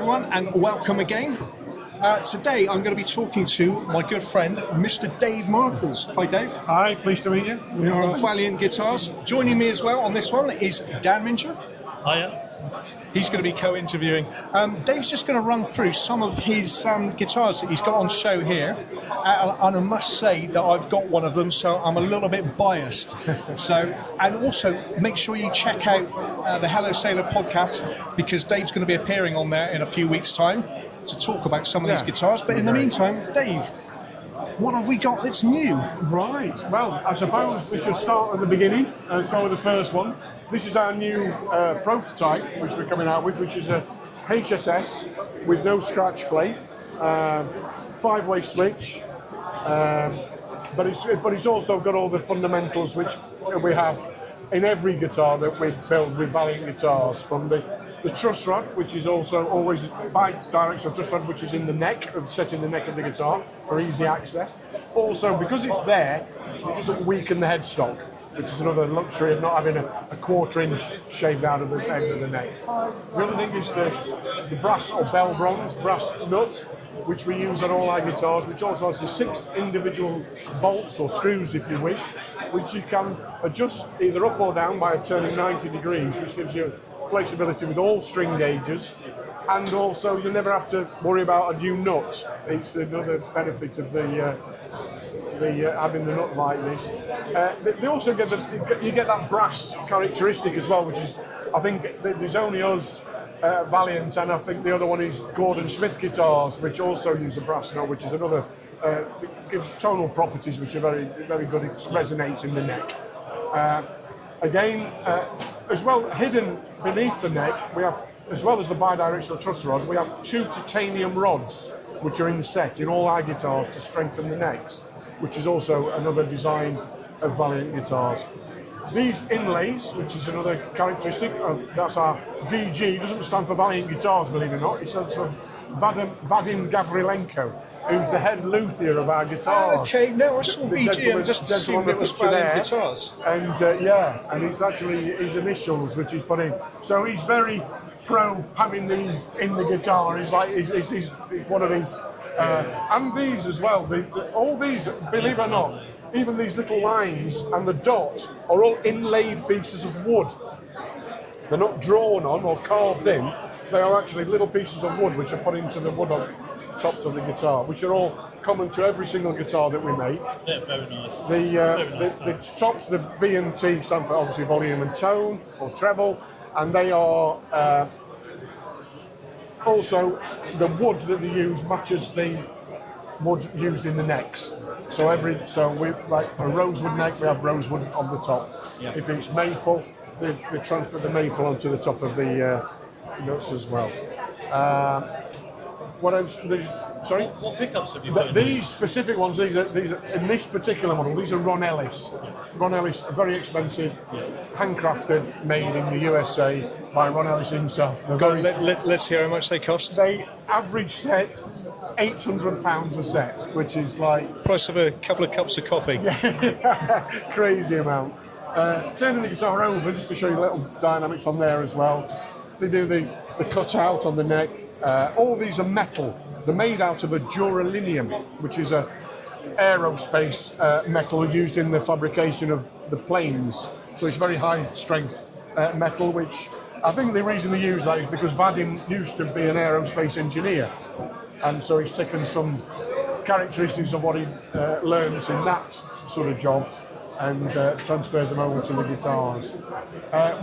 everyone, and welcome again. Today I'm going to be talking to my good friend, Mr. Dave Marples. Hi, Dave. Hi, pleased to meet you. Valiant Guitars. Joining me as well on this one is Dan Mincher. Hiya. He's going to be co-interviewing. Dave's just going to run through some of his guitars that he's got on show here. And I must say that I've got one of them, so I'm a little bit biased. And also, make sure you check out the Hello Sailor podcast, because Dave's going to be appearing on there in a few weeks' time to talk about some of these guitars. But in the meantime, Dave, what have we got that's new? Right. Well, I suppose we should start at the beginning and start with the first one. This is our new prototype, which we're coming out with, which is a HSS with no scratch plate, 5-way switch, but it's also got all the fundamentals which we have in every guitar that we build with Valiant guitars, from the truss rod, which is also always bi-directional truss rod, which is in the neck, set in the neck of the guitar for easy access. Also, because it's there, it doesn't weaken the headstock, which is another luxury of not having a quarter-inch shaved out of the end of the neck. The other thing is the brass or bell bronze brass nut, which we use on all our guitars, which also has the 6 individual bolts or screws, if you wish, which you can adjust either up or down by turning 90 degrees, which gives you flexibility with all string gauges, and also you never have to worry about a new nut. It's another benefit of having the nut like this. They also get you get that brass characteristic as well, which is, I think there's only us, Valiant, and I think the other one is Gordon Smith guitars, which also use a brass nut, which is another gives tonal properties which are very, very good. It resonates in the neck. Again, as well, hidden beneath the neck, we have, as well as the bi-directional truss rod, we have 2 titanium rods which are inset in all our guitars to strengthen the necks, which is also another design of Valiant guitars. These inlays, which is another characteristic, that's our VG. It doesn't stand for Valiant Guitars, believe it or not. It stands for Vadim Gavrilenko, who's the head luthier of our guitars. Okay, no, I saw VG and just assumed it was Valiant Guitars. And and it's actually his initials which he's put in. So he's very pro having these in the guitar. He's like, he's one of his, and these as well. All these, believe it or not, even these little lines and the dot are all inlaid pieces of wood. They're not drawn on or carved in. They are actually little pieces of wood which are put into the wood on tops of the guitar, which are all common to every single guitar that we make. Yeah, very nice. The tops, the V and T stand for obviously volume and tone or treble, and they are also the wood that they use matches the wood used in the necks. So we like a rosewood neck, we have rosewood on the top. Yeah. If it's maple, they transfer the maple onto the top of the nuts as well. What else? Sorry? What pickups have you put in? These specific ones, these are in this particular model, these are Ron Ellis. Ron Ellis, very expensive, handcrafted, made in the USA by Ron Ellis himself. Let's hear how much they cost. They average set £800 a set, which is like price of a couple of cups of coffee. Crazy amount. Turning the guitar over just to show you little dynamics on there as well. They do the cutout on the neck. All these are metal. They're made out of a duralinium, which is a aerospace metal used in the fabrication of the planes. So it's very high strength metal, which I think the reason they use that is because Vadim used to be an aerospace engineer, and so he's taken some characteristics of what he learned in that sort of job and transferred them over to the guitars.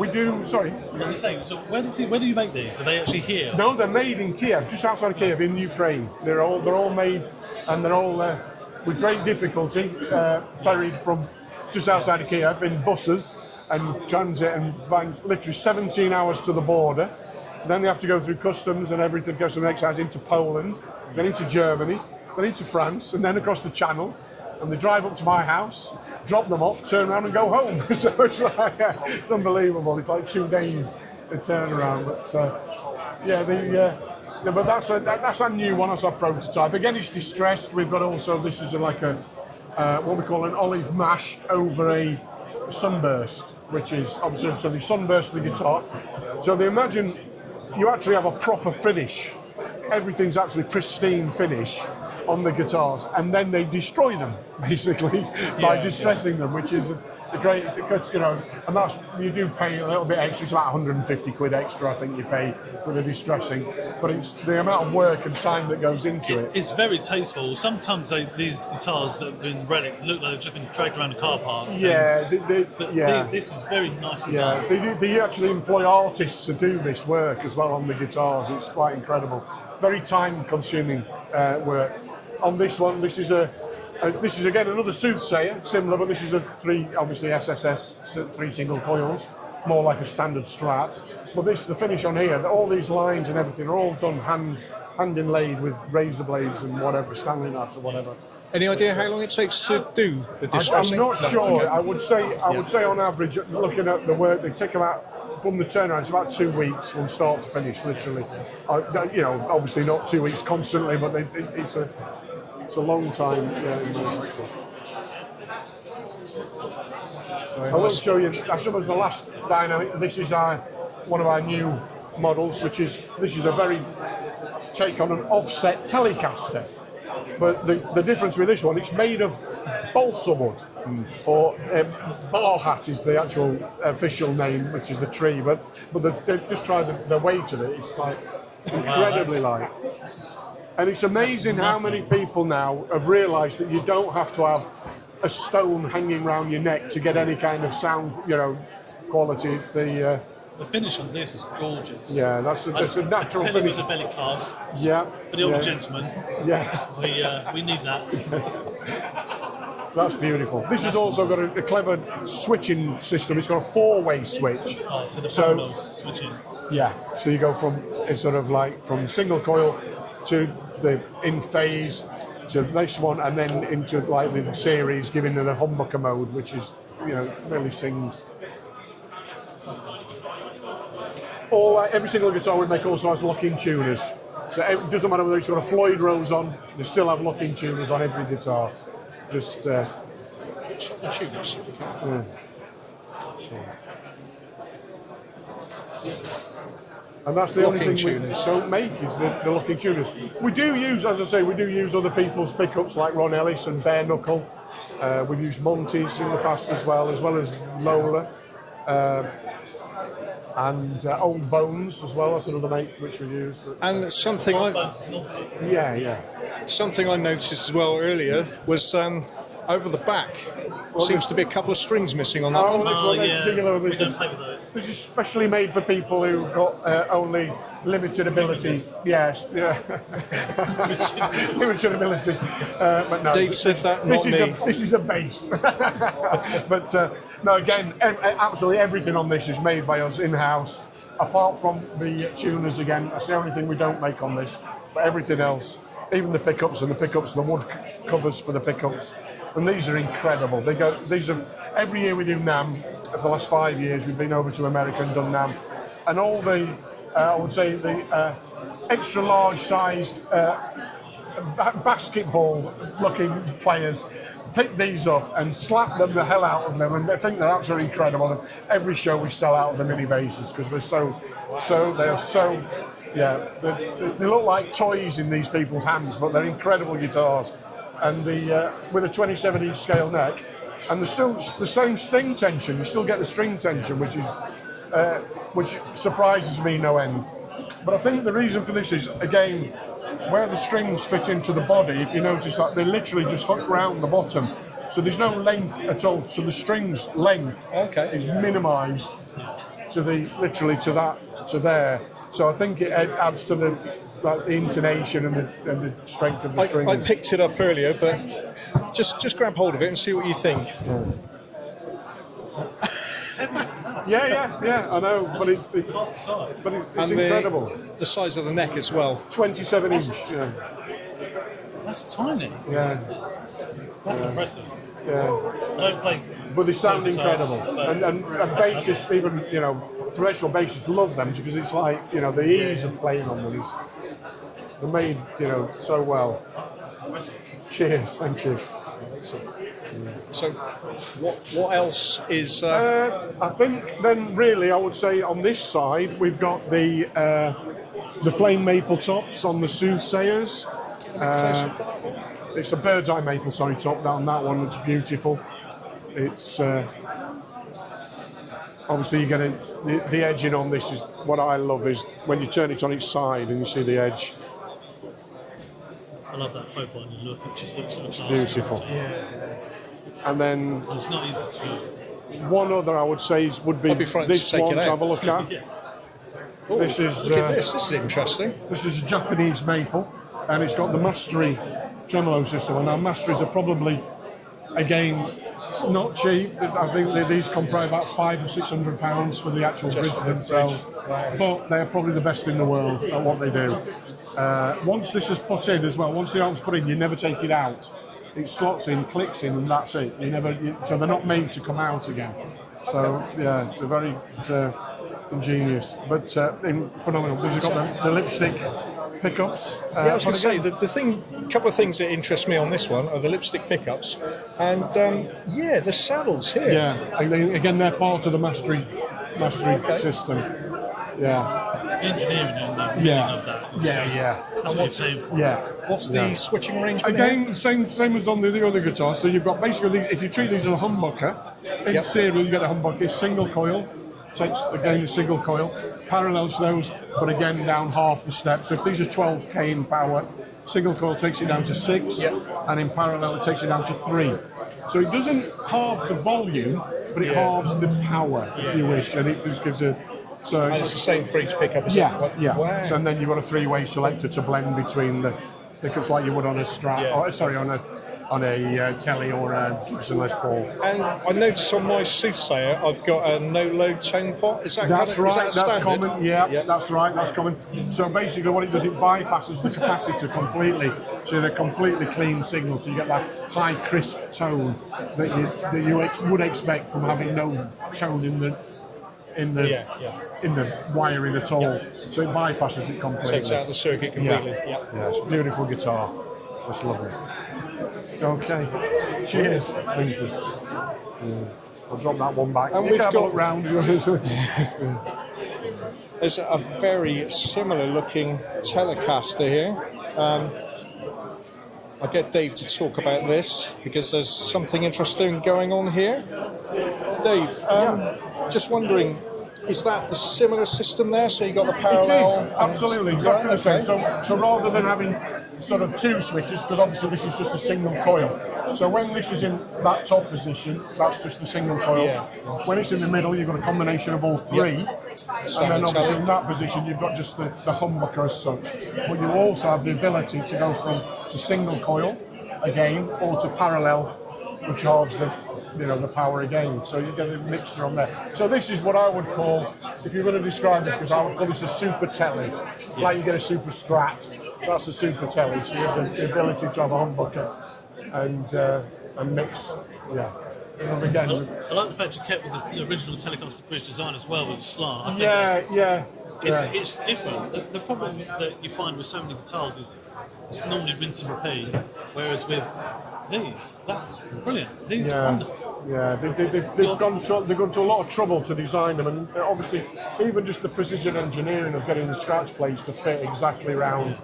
We do, sorry. What was I saying? So where do you make these? Are they actually here? No, they're made in Kiev, just outside of Kiev in Ukraine. They're all made, and they're all with great difficulty ferried from just outside of Kiev in buses and transit and literally 17 hours to the border. Then they have to go through customs and everything, goes to the next house into Poland, then into Germany, then into France, and then across the Channel. And they drive up to my house, drop them off, turn around and go home. So it's like, it's unbelievable. It's like 2 days to turn around. But but that's our new one, that's our prototype. Again, it's distressed. We've got also, this is like a what we call an olive mash over a sunburst, which is obviously, so the sunburst of the guitar. So they imagine you actually have a proper finish everything's absolutely pristine finish on the guitars, and then they destroy them basically by distressing them, which is a great, because, you know, and that's, you do pay a little bit extra. It's about 150 quid extra, I think you pay for the distressing, but it's the amount of work and time that goes into it. It's very tasteful. Sometimes these guitars that have been relic look like they've just been dragged around a car park. Yeah, This is very nicely done. They actually employ artists to do this work as well on the guitars. It's quite incredible. Very time-consuming work. On this one, this is again another soothsayer, similar, but this is a obviously SSS, 3 single coils, more like a standard Strat. But the finish on here, all these lines and everything are all done hand inlaid with razor blades and whatever, Stanley nuts or whatever. Any idea how long it takes to do the distressing? I'm not sure. I would say on average, looking at the work, they take about, from the turnaround, it's about 2 weeks from start to finish, literally. You know, obviously not 2 weeks constantly, but it's a long time. I will show you. That was the last dynamic. This is one of our new models, this is a very take on an offset Telecaster. But the difference with this one, it's made of balsa wood, or bar hat is the actual official name, which is the tree. But they've just tried the weight of it. It's like incredibly light. And it's amazing how many people now have realised that you don't have to have a stone hanging around your neck to get any kind of sound, you know, quality. It's the finish on this is gorgeous. Yeah, that's a natural finish. finish. With the belly calves. Yeah. For the older gentleman. Yeah. We need that. That's beautiful. This has also got a clever switching system. It's got a 4-way switch. Oh, so the parallels switching. Yeah, so you go from from single coil to the in phase to this one, and then into like the series, giving it a humbucker mode, which is, you know, really sings. Every single guitar we make also has locking tuners. So it doesn't matter whether it's got a Floyd Rose on, they still have locking tuners on every guitar. Just the tuners, if you can. And that's the only Locking thing tuners. we don't make is the locking tuners. We do use, as I say, other people's pickups like Ron Ellis and Bare Knuckle. We've used Monty's in the past as well as Lola. And Old Bones as well. That's another make which we use. And something something I noticed as well earlier was over the back. Seems to be a couple of strings missing on that one. We don't play with those. This is specially made for people who've got only limited ability. Yes, yeah. Limited ability. But no, Dave said that, not me. This is a bass. But no, again, absolutely everything on this is made by us in-house, apart from the tuners. Again, that's the only thing we don't make on this. But everything else, even the pickups, the wood covers for the pickups. And these are incredible. Every year we do NAMM. For the last 5 years, we've been over to America and done NAMM. And all the, I would say, the extra large sized basketball-looking players pick these up and slap them the hell out of them, and they think they're absolutely incredible. And every show we sell out of the mini basses because they look like toys in these people's hands, but they're incredible guitars. And with a 27-inch scale neck, and there's still the same string tension. You still get the string tension, which surprises me no end. But I think the reason for this is, again, where the strings fit into the body. If you notice that they literally just hook round the bottom, so there's no length at all. So the string's length is minimised to there. So I think it adds to the intonation and the strength of the strings. I picked it up earlier, but just grab hold of it and see what you think. Yeah, I know, but it's incredible. The size of the neck as well. 27 inch. That's tiny. Yeah. That's impressive. Yeah. I don't play. But they sound incredible. And bassists, even, you know, professional bassists love them because it's like, you know, the ease of playing on them is, they're made, you know, so well. Cheers, thank you. So, what else is? I think then really I would say on this side we've got the the flame maple tops on the Soothsayers. Closer for that one. It's a bird's eye maple, sorry, top down that one. It's beautiful. It's obviously you get the edging on this is what I love is when you turn it on its side and you see the edge. I love that photo on your look. It just looks so classy. Beautiful. And then And it's not easy to do. one other I would say would be I'd be frightened to this take one it to out. have a look at. Yeah. Ooh, This is, look at this. This is interesting. This is a Japanese maple, and it's got the Mastery tremolo system. And now Masteries are probably, again, not cheap. I think these come probably about £500 or £600 for the actual bridge themselves. But they're probably the best in the world at what they do. Once this is put in as well, once the arm's put in, you never take it out. It slots in, clicks in, and that's it. So they're not made to come out again. So yeah, they're very ingenious, but phenomenal. These have got the lipstick pickups. Yeah, I was going to say a couple of things that interest me on this one are the lipstick pickups, and the saddles here. Yeah, again, they're part of the Mastery system. Yeah. The engineering and the meaning of that. is Yeah. That's what you're paying for. Yeah. What's the switching arrangement here? Again, same as on the other guitars. So you've got basically, if you treat these as a humbucker, in serial you get a humbucker, single coil, takes again a single coil, parallels those, but again down half the step. So if these are 12k in power, single coil takes it down to 6, and in parallel it takes it down to 3. So it doesn't halve the volume, but it halves the power, if you wish, and it just gives a. So And it's the same for each pickup, is it? yeah. Wow. So and then you've got a 3-way selector to blend between the pickups like you would on a Strat, on a Telly or a Gibson Les Paul. And I notice on my Soothsayer I've got a no-load tone pot. Is that That's right, is that that's standard? common. Yeah, that's right, that's common. So basically what it does, it bypasses the capacitor completely. So they're completely clean signal, so you get that high crisp tone that you would expect from having no tone in the wiring at all. So it bypasses it completely. Takes out the circuit completely. Yeah, it's a beautiful guitar. That's lovely. Okay, cheers. Thank you. I'll drop that one back. And You we've can have a got- look round. There's a very similar looking Telecaster here. I'll get Dave to talk about this because there's something interesting going on here. Dave, just wondering, is that a similar system there? So you got the parallel? It is, absolutely, exactly the same. Okay. So rather than having sort of two switches, because obviously this is just a single coil. So when this is in that top position, that's just the single coil. Yeah. When it's in the middle, you've got a combination of all three. And then obviously in that position, you've got just the humbucker as such. But you also have the ability to go to single coil again, or to parallel, which halves the power again. So you get a mixture on there. So this is what I would call, if you're going to describe this, because I would call this a super telly. Like you get a super Strat, that's a super telly. So you have the ability to have a humbucker and mix. Yeah. And again, I like the fact you kept with the original Telecaster bridge design as well with the slant. I think yeah. It's different. The problem that you find with so many guitars is it's normally rinse and repeat, whereas with these, that's brilliant. These are wonderful. Yeah, they've gone to a lot of trouble to design them, and obviously even just the precision engineering of getting the scratch plates to fit exactly around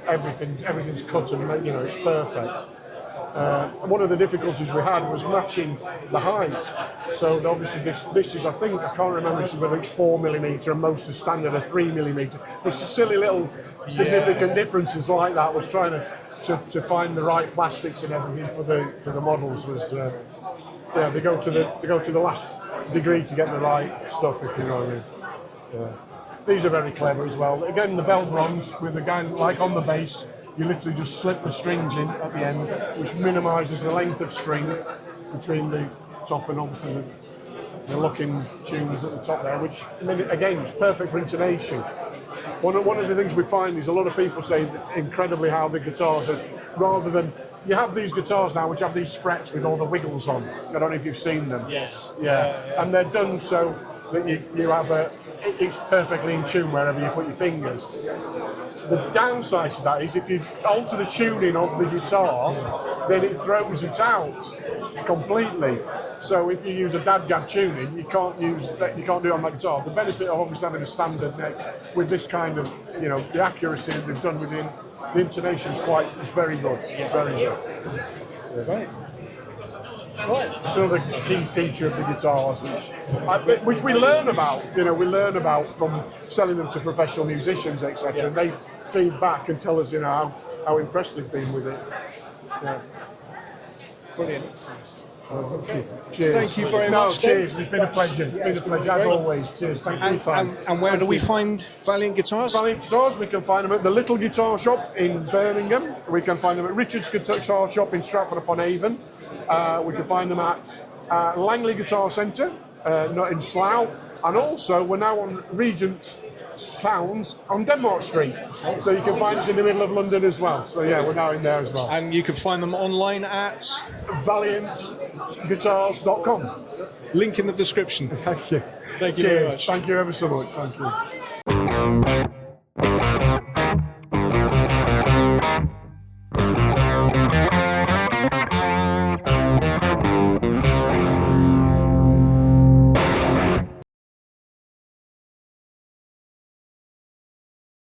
everything's cut and it's perfect. One of the difficulties we had was matching the height. So obviously this is, I can't remember whether it's 4mm and most are standard are 3mm. There's silly little significant differences like that. Was trying to find the right plastics and everything for the models was they go to the last degree to get the right stuff, if you know what I mean. Yeah. These are very clever as well. Again, the bell bronze with the guy like on the bass. You literally just slip the strings in at the end, which minimises the length of string between the top and obviously the locking tunes at the top there, which, again, is perfect for intonation. One of the things we find is a lot of people say incredibly how the guitars are, rather than, you have these guitars now which have these frets with all the wiggles on. I don't know if you've seen them. Yes. Yeah. And they're done so that you have it's perfectly in tune wherever you put your fingers. The downside to that is if you alter the tuning of the guitar, then it throws it out. completely. So if you use a dadgad tuning, you can't do it on that guitar. The benefit of obviously having a standard neck with this kind of, the accuracy that they've done within the intonation is very good. It's very good. Right. It's another key feature of the guitars, which we learn about. We learn about from selling them to professional musicians, etc. Yeah. And they feed back and tell us, how impressed they've been with it. Yeah. Brilliant. Cheers. Thank you very much. Cheers. It's been a pleasure. It's been a pleasure as always. Cheers. Thank you for your time. And where do we find Valiant guitars? Valiant guitars, we can find them at the Little Guitar Shop in Birmingham. We can find them at Richard's Guitar Shop in Stratford-upon-Avon. We can find them at Langley Guitar Centre, not in Slough. And also, we're now on Regent Sounds on Denmark Street. So you can find us in the middle of London as well. So yeah, we're now in there as well. And you can find them online at valiantguitars.com. link in the description. Thank you. Thank you very much. Thank you ever so much. Thank you.